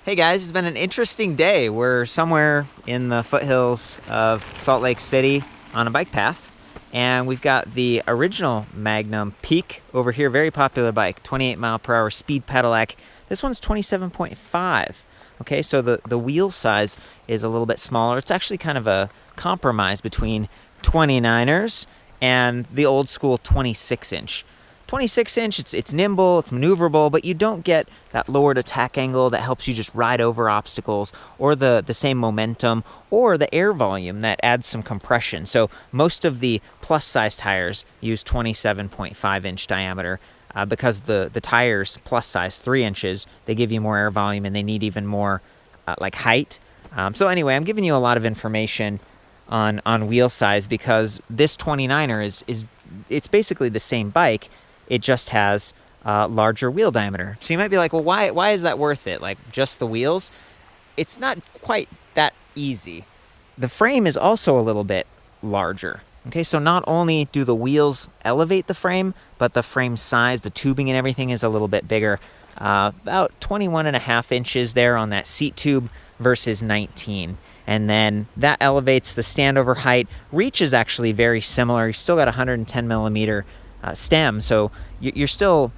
Hey guys, it's been an interesting day. We're somewhere in the foothills of Salt Lake City on a bike path, and we've got the original Magnum Peak over here, very popular bike, 28 mile per hour speed pedelec. This one's 27.5. Okay, so the wheel size is a little bit smaller. It's actually kind of a compromise between 29ers and the old school 26 inch. 26 inch, it's nimble, it's maneuverable, but you don't get that lowered attack angle that helps you just ride over obstacles, or the same momentum, or the air volume that adds some compression. So most of the plus size tires use 27.5 inch diameter because the tires plus size 3 inches, they give you more air volume and they need even more like height. So anyway, I'm giving you a lot of information on wheel size because this 29er it's basically the same bike. It just has larger wheel diameter. So you might be like, well, why is that worth it? Like, just the wheels? It's not quite that easy. The frame is also a little bit larger. Okay, so not only do the wheels elevate the frame, but the frame size, the tubing and everything is a little bit bigger. About 21.5 inches there on that seat tube versus 19. And then that elevates the standover height. Reach is actually very similar. You've still got 110 millimeter stem, so you're still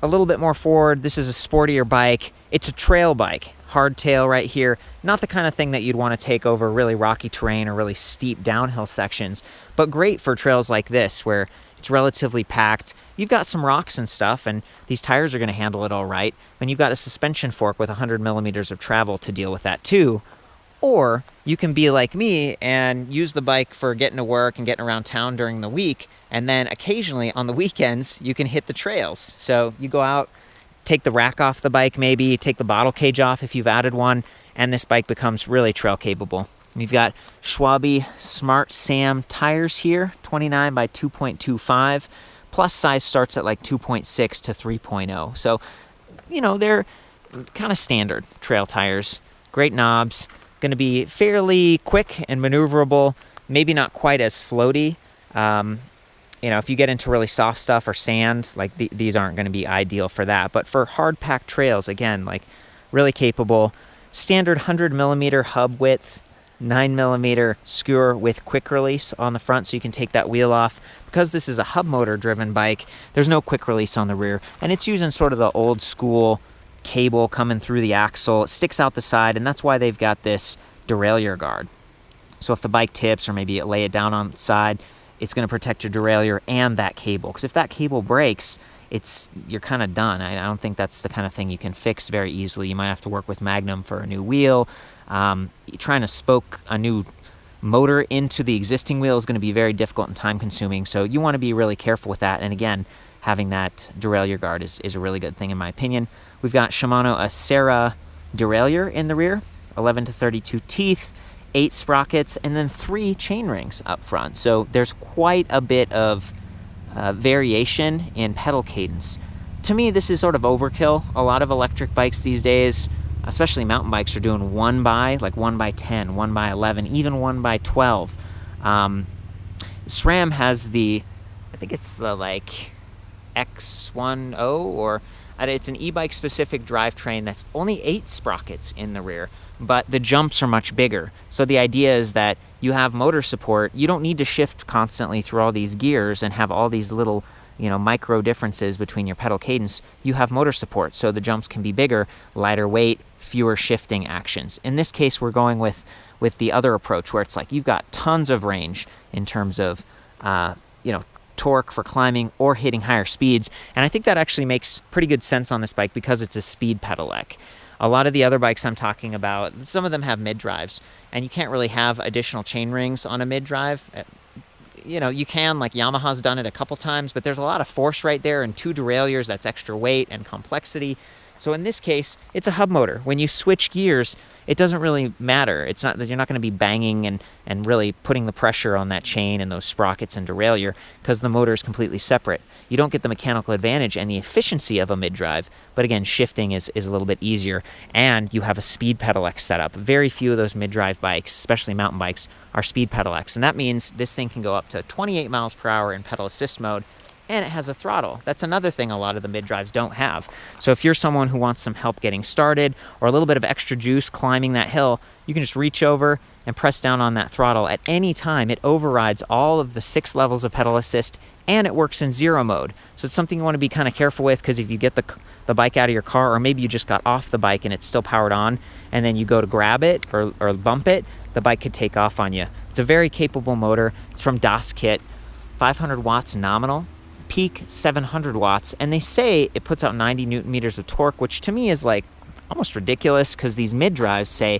a little bit more forward. This is a sportier bike. It's a trail bike, hardtail right here. Not the kind of thing that you'd want to take over really rocky terrain or really steep downhill sections, but great for trails like this where it's relatively packed. You've got some rocks and stuff, and these tires are going to handle it all right. And you've got a suspension fork with 100 millimeters of travel to deal with that too. Or you can be like me and use the bike for getting to work and getting around town during the week, and then occasionally on the weekends you can hit the trails. So you go out, take the rack off the bike, maybe take the bottle cage off if you've added one, and this bike becomes really trail capable. You've got Schwalbe Smart Sam tires here, 29 by 2.25. Plus size starts at like 2.6 to 3.0. So, you know, they're kind of standard trail tires. Great knobs. Going to be fairly quick and maneuverable, maybe not quite as floaty. You know, if you get into really soft stuff or sand, like these aren't going to be ideal for that. But for hard packed trails, again, like really capable. Standard 100 millimeter hub width, 9 millimeter skewer with quick release on the front, so you can take that wheel off. Because this is a hub motor driven bike, there's no quick release on the rear, and it's using sort of the old school cable coming through the axle. It sticks out the side, and that's why they've got this derailleur guard. So if the bike tips or maybe you lay it down on the side, it's going to protect your derailleur and that cable. Because if that cable breaks, you're kind of done. I don't think that's the kind of thing you can fix very easily. You might have to work with Magnum for a new wheel. Trying to spoke a new motor into the existing wheel is going to be very difficult and time consuming. So you want to be really careful with that. And again, having that derailleur guard is a really good thing in my opinion. We've got Shimano Acera derailleur in the rear, 11 to 32 teeth, 8 sprockets, and then 3 chain rings up front. So there's quite a bit of variation in pedal cadence. To me, this is sort of overkill. A lot of electric bikes these days, especially mountain bikes, are doing 1 by 10, 1 by 11, even 1 by 12. SRAM has I think it's the like X10, or it's an e-bike specific drivetrain that's only 8 sprockets in the rear, but the jumps are much bigger. So the idea is that you have motor support. You don't need to shift constantly through all these gears and have all these little, micro differences between your pedal cadence. You have motor support, so the jumps can be bigger, lighter weight, fewer shifting actions. In this case, we're going with the other approach where it's like you've got tons of range in terms of, torque for climbing or hitting higher speeds. And I think that actually makes pretty good sense on this bike because it's a speed pedelec. A lot of the other bikes I'm talking about, some of them have mid-drives, and you can't really have additional chain rings on a mid-drive. You can, like Yamaha's done it a couple times, but there's a lot of force right there, and 2 derailleurs, that's extra weight and complexity. So in this case, it's a hub motor. When you switch gears, it doesn't really matter. It's not that you're not going to be banging and really putting the pressure on that chain and those sprockets and derailleur because the motor is completely separate. You don't get the mechanical advantage and the efficiency of a mid-drive, but again, shifting is a little bit easier, and you have a speed pedelec setup. Very few of those mid-drive bikes, especially mountain bikes, are speed pedelecs, and that means this thing can go up to 28 miles per hour in pedal assist mode and it has a throttle. That's another thing a lot of the mid-drives don't have. So if you're someone who wants some help getting started or a little bit of extra juice climbing that hill, you can just reach over and press down on that throttle at any time. It overrides all of the 6 levels of pedal assist, and it works in 0 mode. So it's something you want to be kind of careful with, because if you get the bike out of your car, or maybe you just got off the bike and it's still powered on, and then you go to grab it or bump it, the bike could take off on you. It's a very capable motor. It's from Das Kit, 500 watts nominal, peak 700 watts, and they say it puts out 90 newton meters of torque, which to me is like almost ridiculous, because these mid-drives say,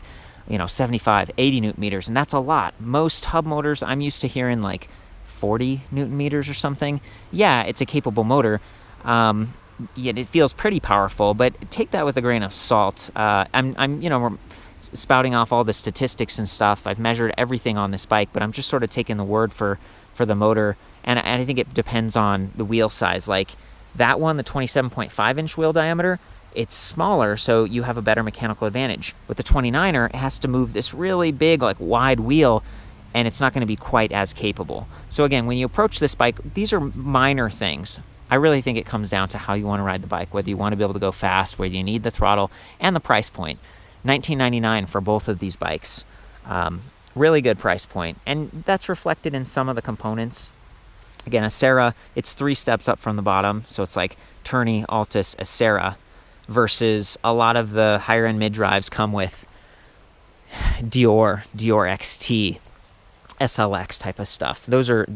75, 80 newton meters, and that's a lot. Most hub motors, I'm used to hearing like 40 newton meters or something. Yeah, it's a capable motor. It feels pretty powerful, but take that with a grain of salt. I'm spouting off all the statistics and stuff. I've measured everything on this bike, but I'm just sort of taking the word for the motor, and I think it depends on the wheel size. Like that one, the 27.5 inch wheel diameter, it's smaller, so you have a better mechanical advantage. With the 29er, it has to move this really big, like wide wheel, and it's not going to be quite as capable. So again, when you approach this bike, these are minor things. I really think it comes down to how you want to ride the bike, whether you want to be able to go fast, whether you need the throttle, and the price point. $19.99 for both of these bikes. Really good price point, and that's reflected in some of the components. Again, Acera, it's 3 steps up from the bottom, so it's like Tourney, Altus, Acera, versus a lot of the higher end mid-drives come with Dior XT, SLX type of stuff. Those are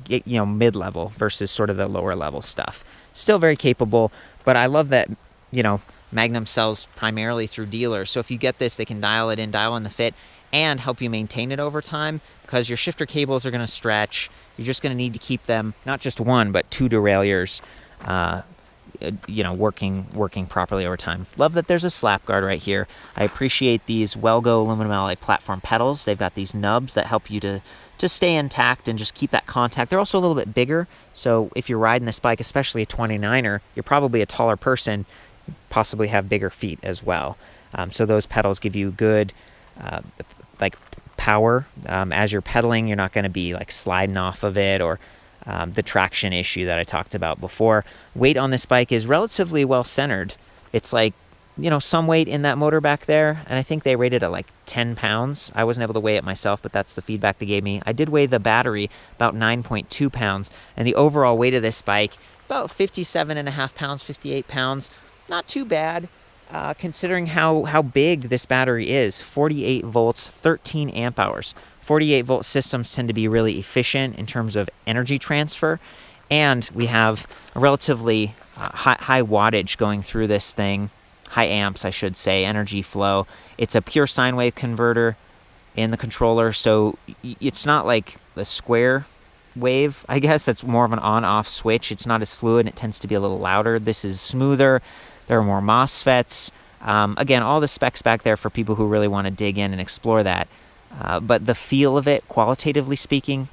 mid-level versus sort of the lower level stuff. Still very capable, but I love that Magnum sells primarily through dealers. So if you get this, they can dial in the fit and help you maintain it over time, because your shifter cables are going to stretch. You're just going to need to keep them, not just 1 but 2 derailleurs working properly over time. Love that there's a slap guard right here. I appreciate these Welgo aluminum alloy platform pedals. They've got these nubs that help you to stay intact and just keep that contact. They're also a little bit bigger, so if you're riding this bike, especially a 29er, you're probably a taller person, possibly have bigger feet as well. So those pedals give you good power. As you're pedaling, you're not going to be like sliding off of it, or the traction issue that I talked about before. Weight on this bike is relatively well centered. It's like, some weight in that motor back there, and I think they rated it like 10 pounds. I wasn't able to weigh it myself, but that's the feedback they gave me. I did weigh the battery, about 9.2 pounds, and the overall weight of this bike, about 57.5 pounds, 58 pounds. Not too bad, considering how big this battery is. 48 volts, 13 amp hours. 48 volt systems tend to be really efficient in terms of energy transfer, and we have a relatively high wattage going through this thing, high amps I should say, energy flow. It's a pure sine wave converter in the controller, so it's not like a square wave, I guess. It's more of an on-off switch. It's not as fluid, it tends to be a little louder. This is smoother. There are more MOSFETs. Again, all the specs back there for people who really want to dig in and explore that. But the feel of it, qualitatively speaking,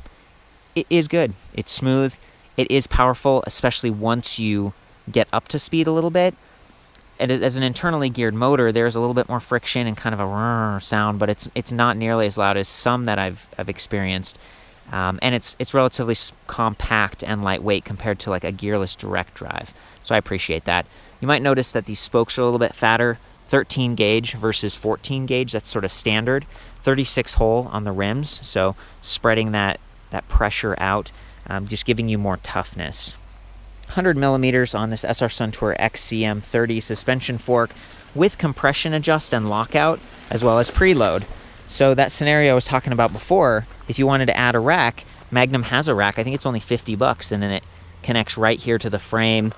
it is good. It's smooth. It is powerful, especially once you get up to speed a little bit. And as an internally geared motor, there's a little bit more friction and kind of a sound, but it's not nearly as loud as some that I've experienced. And it's relatively compact and lightweight compared to like a gearless direct drive. So I appreciate that. You might notice that these spokes are a little bit fatter. 13 gauge versus 14 gauge, that's sort of standard. 36 hole on the rims, so spreading that pressure out, just giving you more toughness. 100 millimeters on this SR Suntour XCM30 suspension fork with compression adjust and lockout, as well as preload. So that scenario I was talking about before, if you wanted to add a rack, Magnum has a rack. I think it's only $50, and then it connects right here to the frame.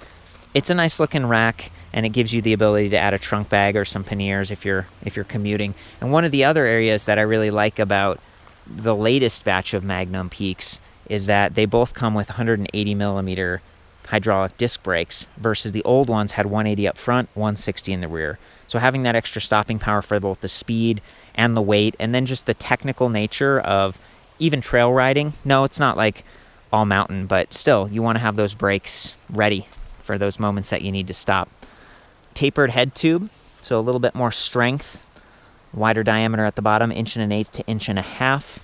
It's a nice looking rack, and it gives you the ability to add a trunk bag or some panniers if you're commuting. And one of the other areas that I really like about the latest batch of Magnum Peaks is that they both come with 180 millimeter hydraulic disc brakes, versus the old ones had 180 up front, 160 in the rear. So having that extra stopping power for both the speed and the weight, and then just the technical nature of even trail riding. No, it's not like all mountain, but still, you want to have those brakes ready for those moments that you need to stop. Tapered head tube, so a little bit more strength, wider diameter at the bottom, 1.125 to 1.5 inches.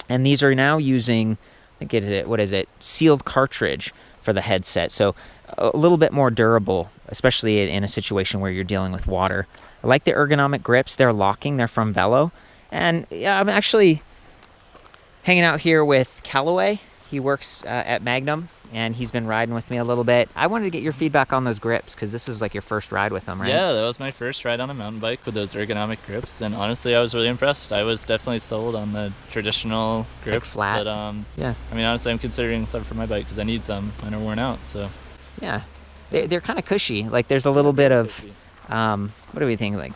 And these are now using, I think what is it, sealed cartridge. for the headset. So a little bit more durable, especially in a situation where you're dealing with water. I like the ergonomic grips. They're locking. They're from Velo. And yeah, I'm actually hanging out here with Callaway. He works at Magnum, and he's been riding with me a little bit. I wanted to get your feedback on those grips, because this is like your first ride with them, right? Yeah, that was my first ride on a mountain bike with those ergonomic grips, and honestly, I was really impressed. I was definitely sold on the traditional grips, like flat. But yeah. I mean, honestly, I'm considering some for my bike because I need some. Mine are worn out, so. Yeah, they're kind of cushy. Like there's a little bit of, what do we think? Like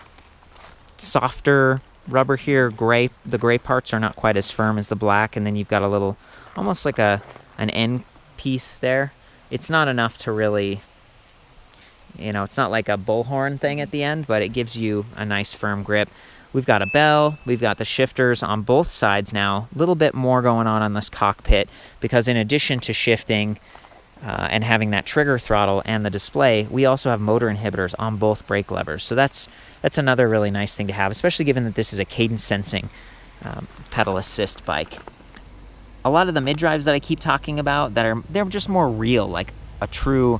softer rubber here. Gray. The gray parts are not quite as firm as the black, and then you've got a little, almost like an end piece there. It's not enough to really, it's not like a bullhorn thing at the end, but it gives you a nice firm grip. We've got a bell, we've got the shifters on both sides now. A little bit more going on this cockpit, because in addition to shifting and having that trigger throttle and the display, we also have motor inhibitors on both brake levers. So that's another really nice thing to have, especially given that this is a cadence sensing pedal assist bike. A lot of the mid-drives that I keep talking about they're just more real, like a true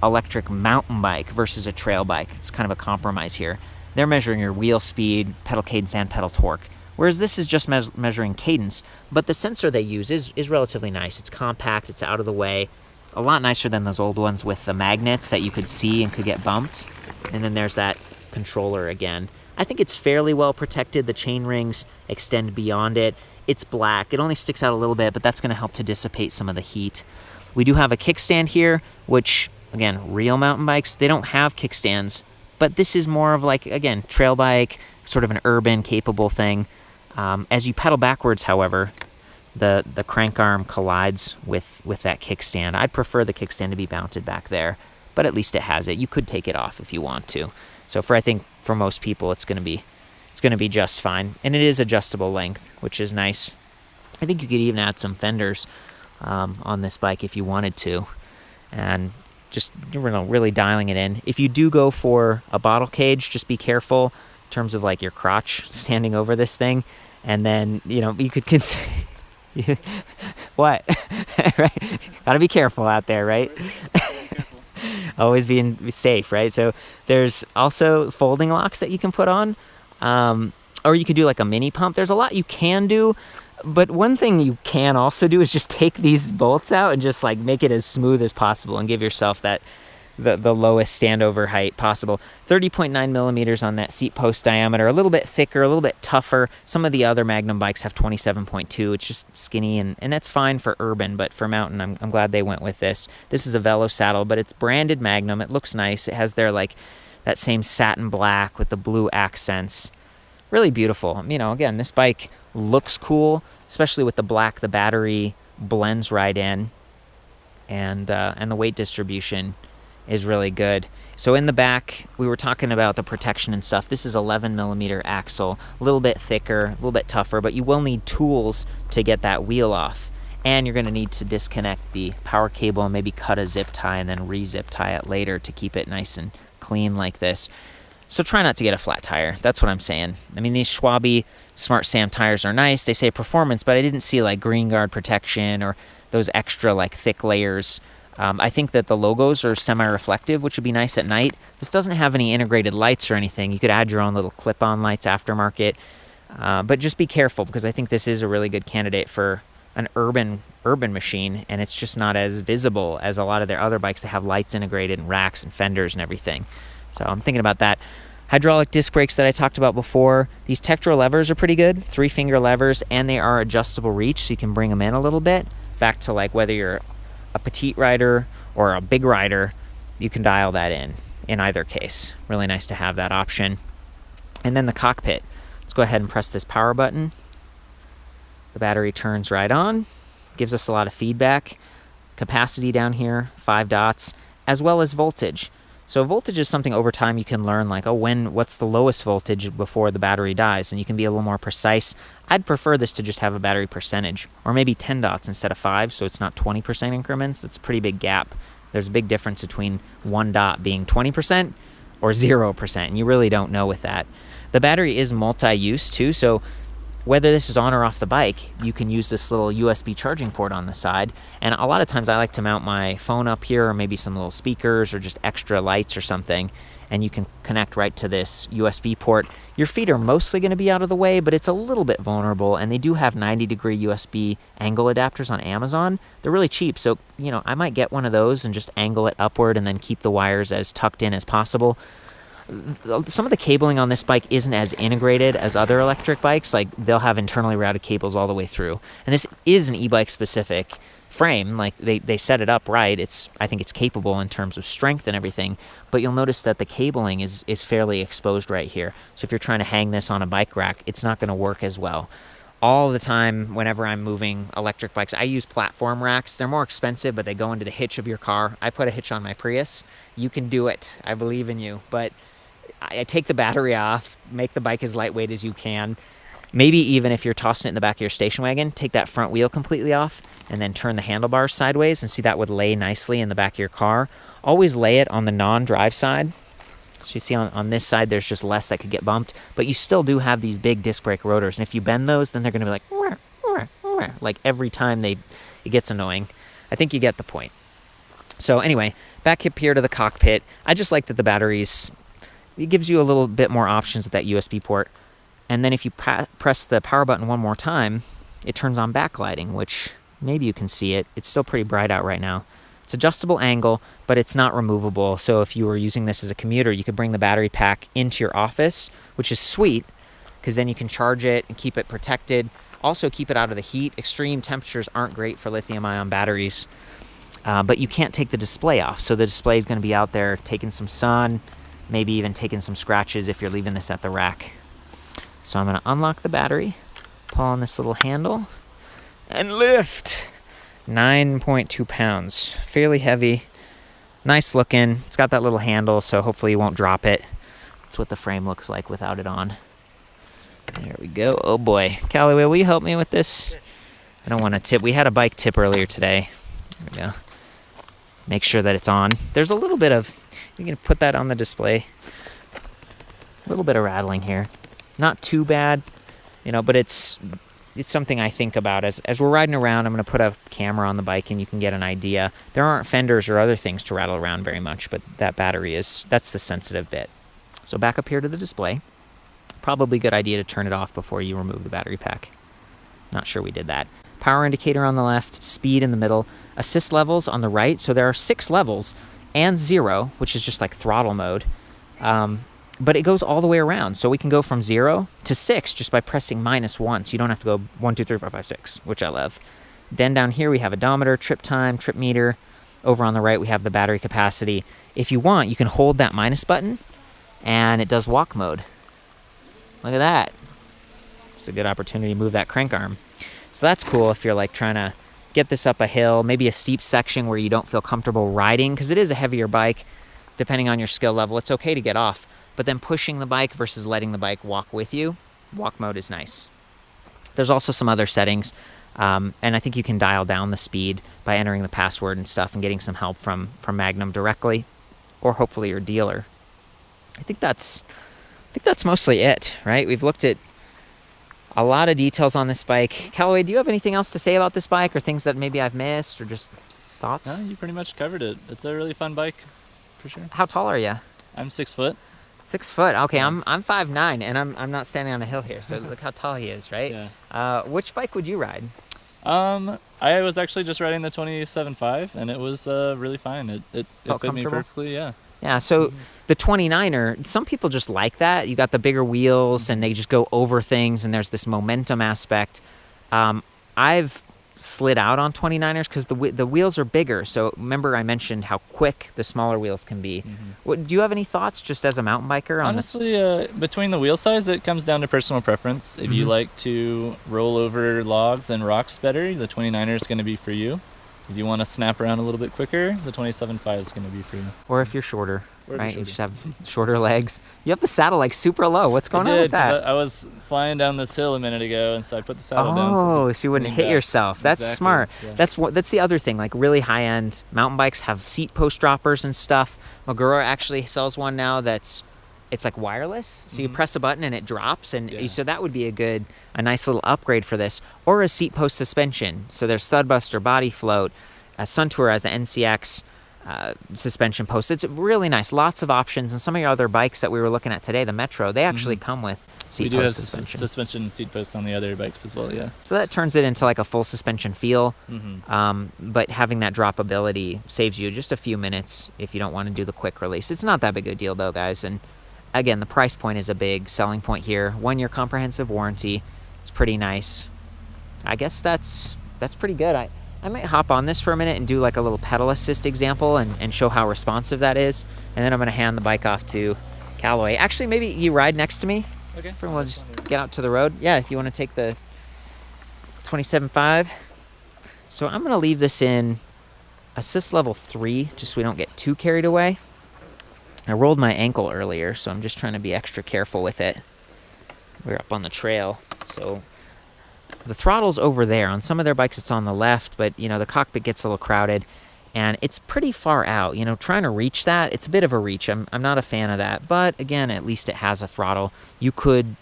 electric mountain bike versus a trail bike. It's kind of a compromise here. They're measuring your wheel speed, pedal cadence, and pedal torque, whereas this is just measuring cadence, but the sensor they use is relatively nice. It's compact, it's out of the way, a lot nicer than those old ones with the magnets that you could see and could get bumped. And then there's that controller again. I think it's fairly well protected. The chain rings extend beyond it. It's black. It only sticks out a little bit, but that's going to help to dissipate some of the heat. We do have a kickstand here, which, again, real mountain bikes, they don't have kickstands, but this is more of like, again, trail bike, sort of an urban capable thing. As you pedal backwards, however, the crank arm collides with that kickstand. I'd prefer the kickstand to be mounted back there, but at least it has it. You could take it off if you want to. So I think for most people, it's going to be just fine. And it is adjustable length, which is nice. I think you could even add some fenders on this bike if you wanted to, and just really dialing it in. If you do go for a bottle cage, just be careful in terms of like your crotch standing over this thing, and then you could consider. What? Right? Gotta be careful out there, right? Always being safe, right? So there's also folding locks that you can put on, or you could do like a mini pump. There's a lot you can do, but one thing you can also do is just take these bolts out and just like make it as smooth as possible and give yourself that the lowest standover height possible. 30.9 millimeters on that seat post diameter, a little bit thicker, a little bit tougher. Some of the other Magnum bikes have 27.2. It's just skinny, and that's fine for urban, but for mountain, I'm glad they went with this. This is a Velo saddle, but it's branded Magnum. It looks nice. It has their like that same satin black with the blue accents. Really beautiful. Again, this bike looks cool, especially with the black. The battery blends right in, and the weight distribution is really good. So in the back, we were talking about the protection and stuff. This is 11 millimeter axle, a little bit thicker, a little bit tougher, but you will need tools to get that wheel off. And you're gonna need to disconnect the power cable and maybe cut a zip tie and then re-zip tie it later to keep it nice and clean like this. So try not to get a flat tire. That's what I'm saying. I mean, these Schwalbe Smart Sam tires are nice. They say performance, but I didn't see like green guard protection or those extra like thick layers. I think that the logos are semi-reflective, which would be nice at night. This doesn't have any integrated lights or anything. You could add your own little clip-on lights aftermarket, but just be careful, because I think this is a really good candidate for an urban machine, and it's just not as visible as a lot of their other bikes that have lights integrated and racks and fenders and everything. So I'm thinking about that. Hydraulic disc brakes that I talked about before. These Tektro levers are pretty good, 3-finger levers, and they are adjustable reach, so you can bring them in a little bit. Back to like whether you're a petite rider or a big rider, you can dial that in either case. Really nice to have that option. And then the cockpit. Let's go ahead and press this power button. The battery turns right on, gives us a lot of feedback. Capacity down here, 5 dots, as well as voltage. So voltage is something over time you can learn, like, what's the lowest voltage before the battery dies, and you can be a little more precise. I'd prefer this to just have a battery percentage, or maybe 10 dots instead of 5, so it's not 20% increments. That's a pretty big gap. There's a big difference between 1 dot being 20% or 0%, and you really don't know with that. The battery is multi-use too, so whether this is on or off the bike, you can use this little USB charging port on the side. And a lot of times I like to mount my phone up here, or maybe some little speakers or just extra lights or something, and you can connect right to this USB port. Your feet are mostly going to be out of the way, but it's a little bit vulnerable, and they do have 90-degree USB angle adapters on Amazon. They're really cheap, so I might get one of those and just angle it upward and then keep the wires as tucked in as possible. Some of the cabling on this bike isn't as integrated as other electric bikes. Like, they'll have internally routed cables all the way through, and this is an e-bike specific frame. Like, they set it up right. I think it's capable in terms of strength and everything, but you'll notice that the cabling is fairly exposed right here. So if you're trying to hang this on a bike rack, it's not going to work as well. All the time, whenever I'm moving electric bikes, I use platform racks. They're more expensive, but they go into the hitch of your car. I put a hitch on my Prius. You can do it. I believe in you. But I take the battery off, make the bike as lightweight as you can. Maybe even if you're tossing it in the back of your station wagon, take that front wheel completely off and then turn the handlebars sideways, and see that would lay nicely in the back of your car. Always lay it on the non-drive side. So you see on this side, there's just less that could get bumped, but you still do have these big disc brake rotors. And if you bend those, then they're going to be like, wah, wah, wah, like every time it gets annoying. I think you get the point. So anyway, back up here to the cockpit. I just like that the batteries, it gives you a little bit more options with that USB port. And then if you press the power button one more time, it turns on backlighting, which maybe you can see it. It's still pretty bright out right now. It's adjustable angle, but it's not removable. So if you were using this as a commuter, you could bring the battery pack into your office, which is sweet, because then you can charge it and keep it protected. Also keep it out of the heat. Extreme temperatures aren't great for lithium-ion batteries, but you can't take the display off. So the display is going to be out there taking some sun, maybe even taking some scratches if you're leaving this at the rack. So I'm going to unlock the battery, pull on this little handle, and lift. 9.2 pounds, fairly heavy, nice looking. It's got that little handle, so hopefully you won't drop it. That's what the frame looks like without it on. There we go. Oh boy. Callaway, will you help me with this? I don't want to tip. We had a bike tip earlier today. There we go. Make sure that it's on. There's a little bit of, you can put that on the display. A little bit of rattling here. Not too bad, but it's something I think about as we're riding around. I'm going to put a camera on the bike and you can get an idea. There aren't fenders or other things to rattle around very much, but that battery that's the sensitive bit. So back up here to the display. Probably a good idea to turn it off before you remove the battery pack. Not sure we did that. Power indicator on the left, speed in the middle, assist levels on the right. So there are 6 levels and 0, which is just like throttle mode. But it goes all the way around. So we can go from 0 to 6 just by pressing -1. So you don't have to go 1, 2, 3, 4, 5, 6, which I love. Then down here we have odometer, trip time, trip meter. Over on the right we have the battery capacity. If you want, you can hold that minus button and it does walk mode. Look at that. It's a good opportunity to move that crank arm. So that's cool if you're like trying to get this up a hill, maybe a steep section where you don't feel comfortable riding, because it is a heavier bike. Depending on your skill level, it's okay to get off. But then pushing the bike versus letting the bike walk with you, walk mode is nice. There's also some other settings, and I think you can dial down the speed by entering the password and stuff and getting some help from Magnum directly, or hopefully your dealer. I think that's mostly it, right? We've looked at a lot of details on this bike. Callaway, do you have anything else to say about this bike, or things that maybe I've missed, or just thoughts? No, you pretty much covered it. It's a really fun bike, for sure. How tall are you? I'm 6 foot. 6 foot. Okay, I'm 5'9", and I'm not standing on a hill here, so look how tall he is, right? Yeah. Which bike would you ride? I was actually just riding the 27.5, and it was really fine. It fit me perfectly, yeah. Yeah, so the 29er, some people just like that. You got the bigger wheels, and they just go over things, and there's this momentum aspect. I've slid out on 29ers because the wheels are bigger. So remember I mentioned how quick the smaller wheels can be. Do you have any thoughts just as a mountain biker on Honestly, between the wheel size, it comes down to personal preference. If you like to roll over logs and rocks better, the 29er is going to be for you. If you want to snap around a little bit quicker, the 27.5 is going to be for you. Or if you're shorter, right? You just have shorter legs. You have the saddle like super low. What's going on with that? I was flying down this hill a minute ago, and so I put the saddle down. Oh, so you wouldn't hit yourself. That's smart. Yeah. That's the other thing. Like really high-end mountain bikes have seat post droppers and stuff. Magura actually sells one now that's it's like wireless, so you Mhm. press a button and it drops, and Yeah. so that would be a nice little upgrade for this. Or a seat post suspension. So there's Thudbuster, Body Float, Suntour has the NCX suspension post. It's really nice, lots of options. And some of your other bikes that we were looking at today, the Metro, they actually come with We seat do have post suspension. suspension and seat posts on the other bikes as well, yeah. So that turns it into like a full suspension feel. But having that droppability saves you just a few minutes if you don't want to do the quick release. It's not that big a deal though, guys. And again, the price point is a big selling point here. 1-year comprehensive warranty. It's pretty nice. I guess that's pretty good. I might hop on this for a minute and do like a little pedal assist example and show how responsive that is. And then I'm going to hand the bike off to Callaway. Actually, maybe you ride next to me. Okay. We'll just get out to the road. Yeah, if you want to take the 27.5. So I'm going to leave this in assist level 3, just so we don't get too carried away. I rolled my ankle earlier, so I'm just trying to be extra careful with it. We're up on the trail, so the throttle's over there. On some of their bikes, it's on the left, but, you know, the cockpit gets a little crowded, and it's pretty far out. You know, trying to reach that, it's a bit of a reach. I'm not a fan of that, but again, at least it has a throttle. You could,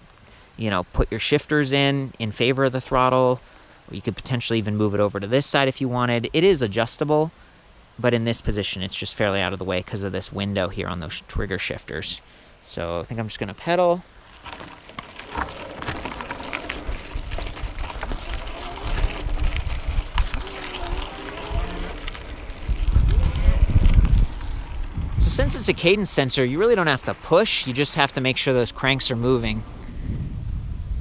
you know, put your shifters in favor of the throttle, or you could potentially even move it over to this side if you wanted. It is adjustable, but in this position, it's just fairly out of the way because of this window here on those trigger shifters. So I think I'm just going to pedal. So since it's a cadence sensor, you really don't have to push. You just have to make sure those cranks are moving.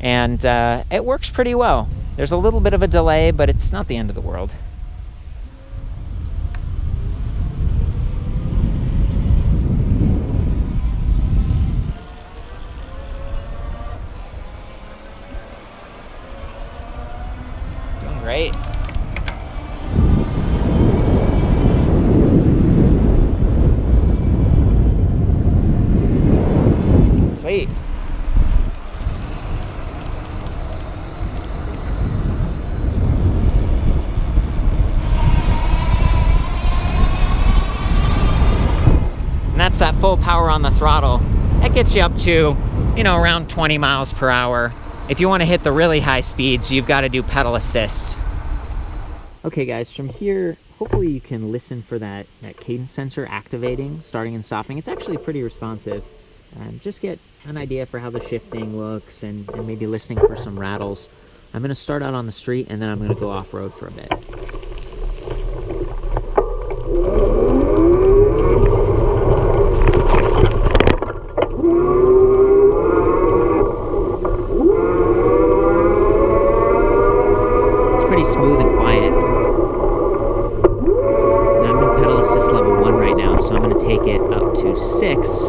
And it works pretty well. There's a little bit of a delay, but it's not the end of the world. Doing great. Sweet. And that's that full power on the throttle. That gets you up to, you know, around 20 miles per hour. If you want to hit the really high speeds, you've got to do pedal assist. Okay guys, from here, hopefully you can listen for that cadence sensor activating, starting and stopping. It's actually pretty responsive. Just get an idea for how the shifting looks and maybe listening for some rattles. I'm going to start out on the street and then I'm going to go off-road for a bit. It's pretty smooth and quiet. And I'm in pedal assist level 1 right now, so I'm going to take it up to 6.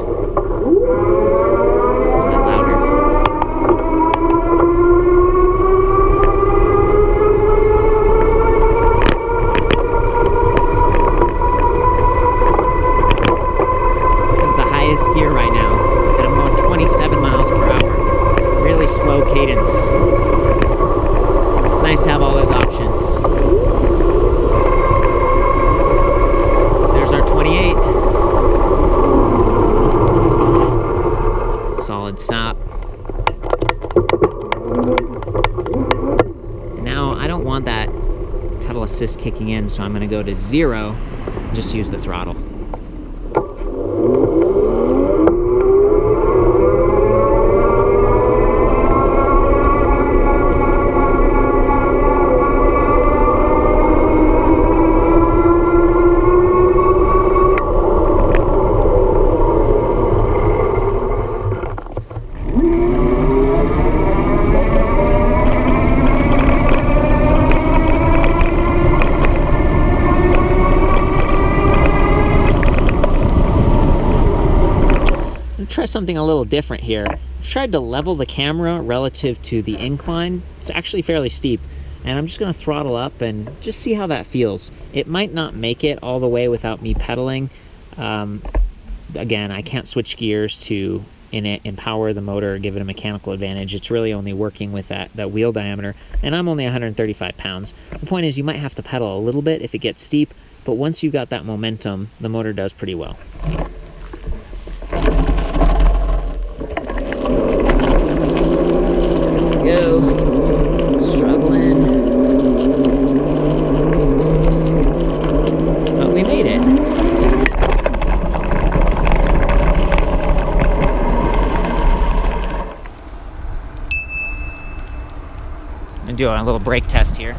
Gear right now, and I'm going 27 miles per hour. Really slow cadence. It's nice to have all those options. There's our 28. Solid stop. And now I don't want that pedal assist kicking in, so I'm going to go to 0 and just use the throttle. Try something a little different here. I've tried to level the camera relative to the incline. It's actually fairly steep, and I'm just going to throttle up and just see how that feels. It might not make it all the way without me pedaling. Again, I can't switch gears to empower the motor or give it a mechanical advantage. It's really only working with that wheel diameter, and I'm only 135 pounds. The point is you might have to pedal a little bit if it gets steep, but once you've got that momentum, the motor does pretty well. gonna do a little brake test here.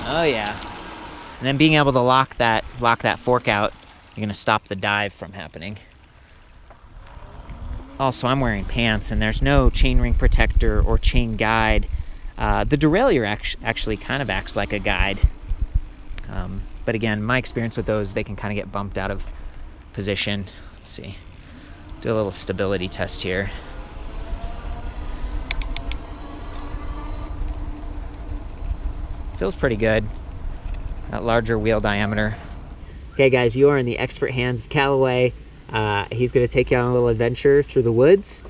Oh yeah. And then being able to lock that fork out, you're gonna stop the dive from happening. Also, I'm wearing pants and there's no chainring protector or chain guide. The derailleur actually kind of acts like a guide. But again, my experience with those, they can kind of get bumped out of position. Let's see. Do a little stability test here. Feels pretty good. That larger wheel diameter. Okay guys, you are in the expert hands of Callaway. He's gonna take you on a little adventure through the woods,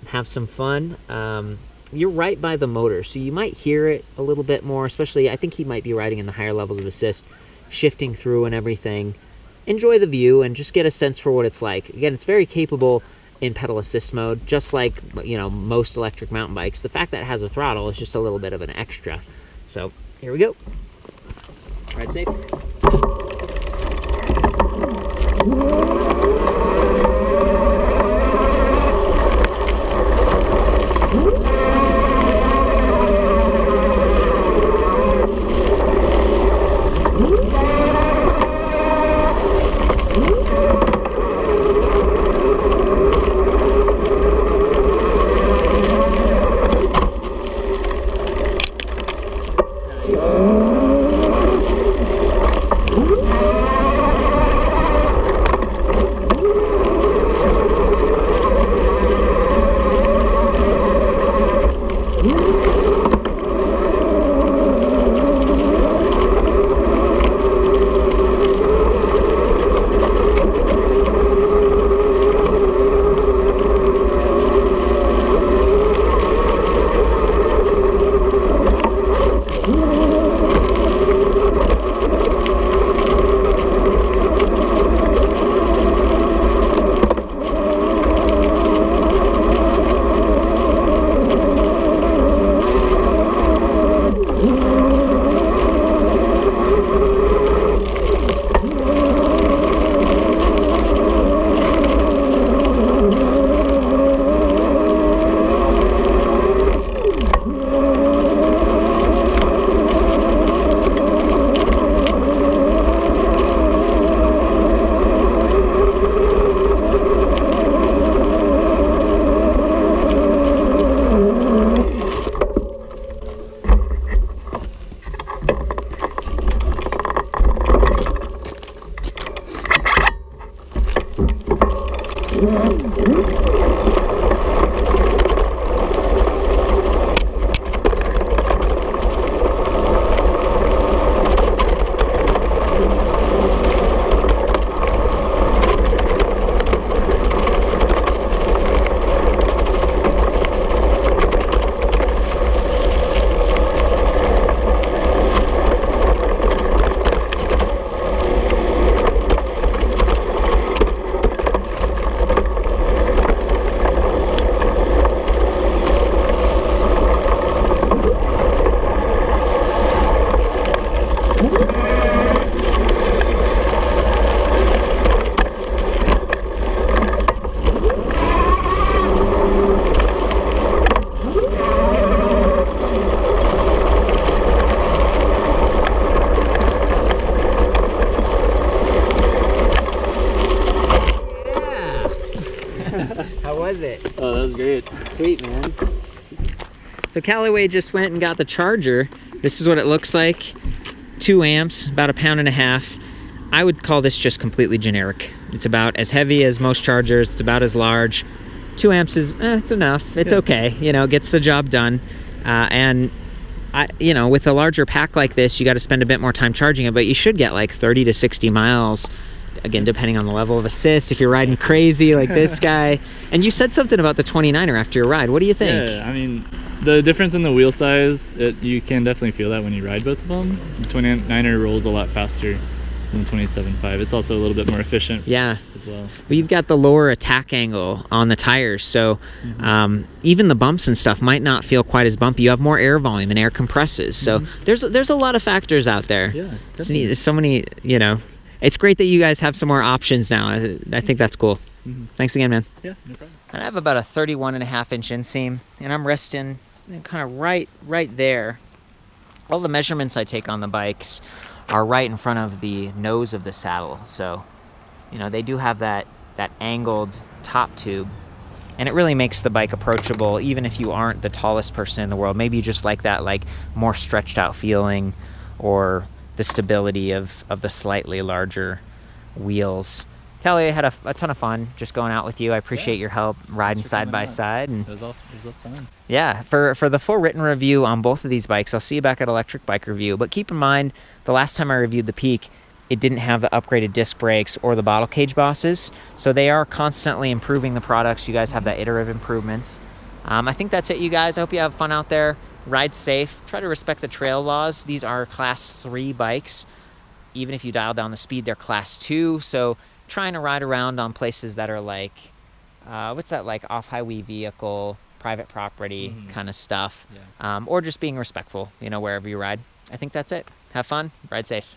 have some fun. You're right by the motor, so you might hear it a little bit more, especially I think he might be riding in the higher levels of assist, shifting through and everything. Enjoy the view and just get a sense for what it's like. Again, it's very capable in pedal assist mode, just like, you know, most electric mountain bikes. The fact that it has a throttle is just a little bit of an extra. So here we go. Ride safe. How was it? Oh, that was great. Sweet, man. So Callaway just went and got the charger. This is what it looks like. 2 amps, about 1.5 pounds. I would call this just completely generic. It's about as heavy as most chargers. It's about as large. 2 amps is, it's enough. It's okay. You know, gets the job done. You know, with a larger pack like this, you got to spend a bit more time charging it, but you should get like 30 to 60 miles. Again, depending on the level of assist, if you're riding crazy like this guy. And you said something about the 29er after your ride. What do you think? Yeah, I mean, the difference in the wheel size, you can definitely feel that when you ride both of them. The 29er rolls a lot faster than the 27.5. It's also a little bit more efficient. Yeah. As well. Well, you've got the lower attack angle on the tires, so even the bumps and stuff might not feel quite as bumpy. You have more air volume and air compresses. So there's a lot of factors out there. Yeah, there's so many, you know. It's great that you guys have some more options now. I think that's cool. Thanks again, man. Yeah, no problem. And I have about a 31.5 inch inseam, and I'm resting and kind of right there. All the measurements I take on the bikes are right in front of the nose of the saddle. So, you know, they do have that angled top tube. And it really makes the bike approachable, even if you aren't the tallest person in the world. Maybe you just like that like more stretched out feeling, or the stability of the slightly larger wheels. Kelly, I had a ton of fun just going out with you. I appreciate your help riding side by side. And it was all fun. yeah, for the full written review on both of these bikes, I'll see you back at Electric Bike Review. But keep in mind, the last time I reviewed the Peak, it didn't have the upgraded disc brakes or the bottle cage bosses. So they are constantly improving the products. You guys have that iterative improvements. I think that's it, you guys. I hope you have fun out there. Ride safe. Try to respect the trail laws. These are Class 3 bikes. Even if you dial down the speed, they're Class 2. So trying to ride around on places that are like, what's that, like off-highway vehicle, private property kind of stuff. Yeah. Or just being respectful, you know, wherever you ride. I think that's it. Have fun. Ride safe.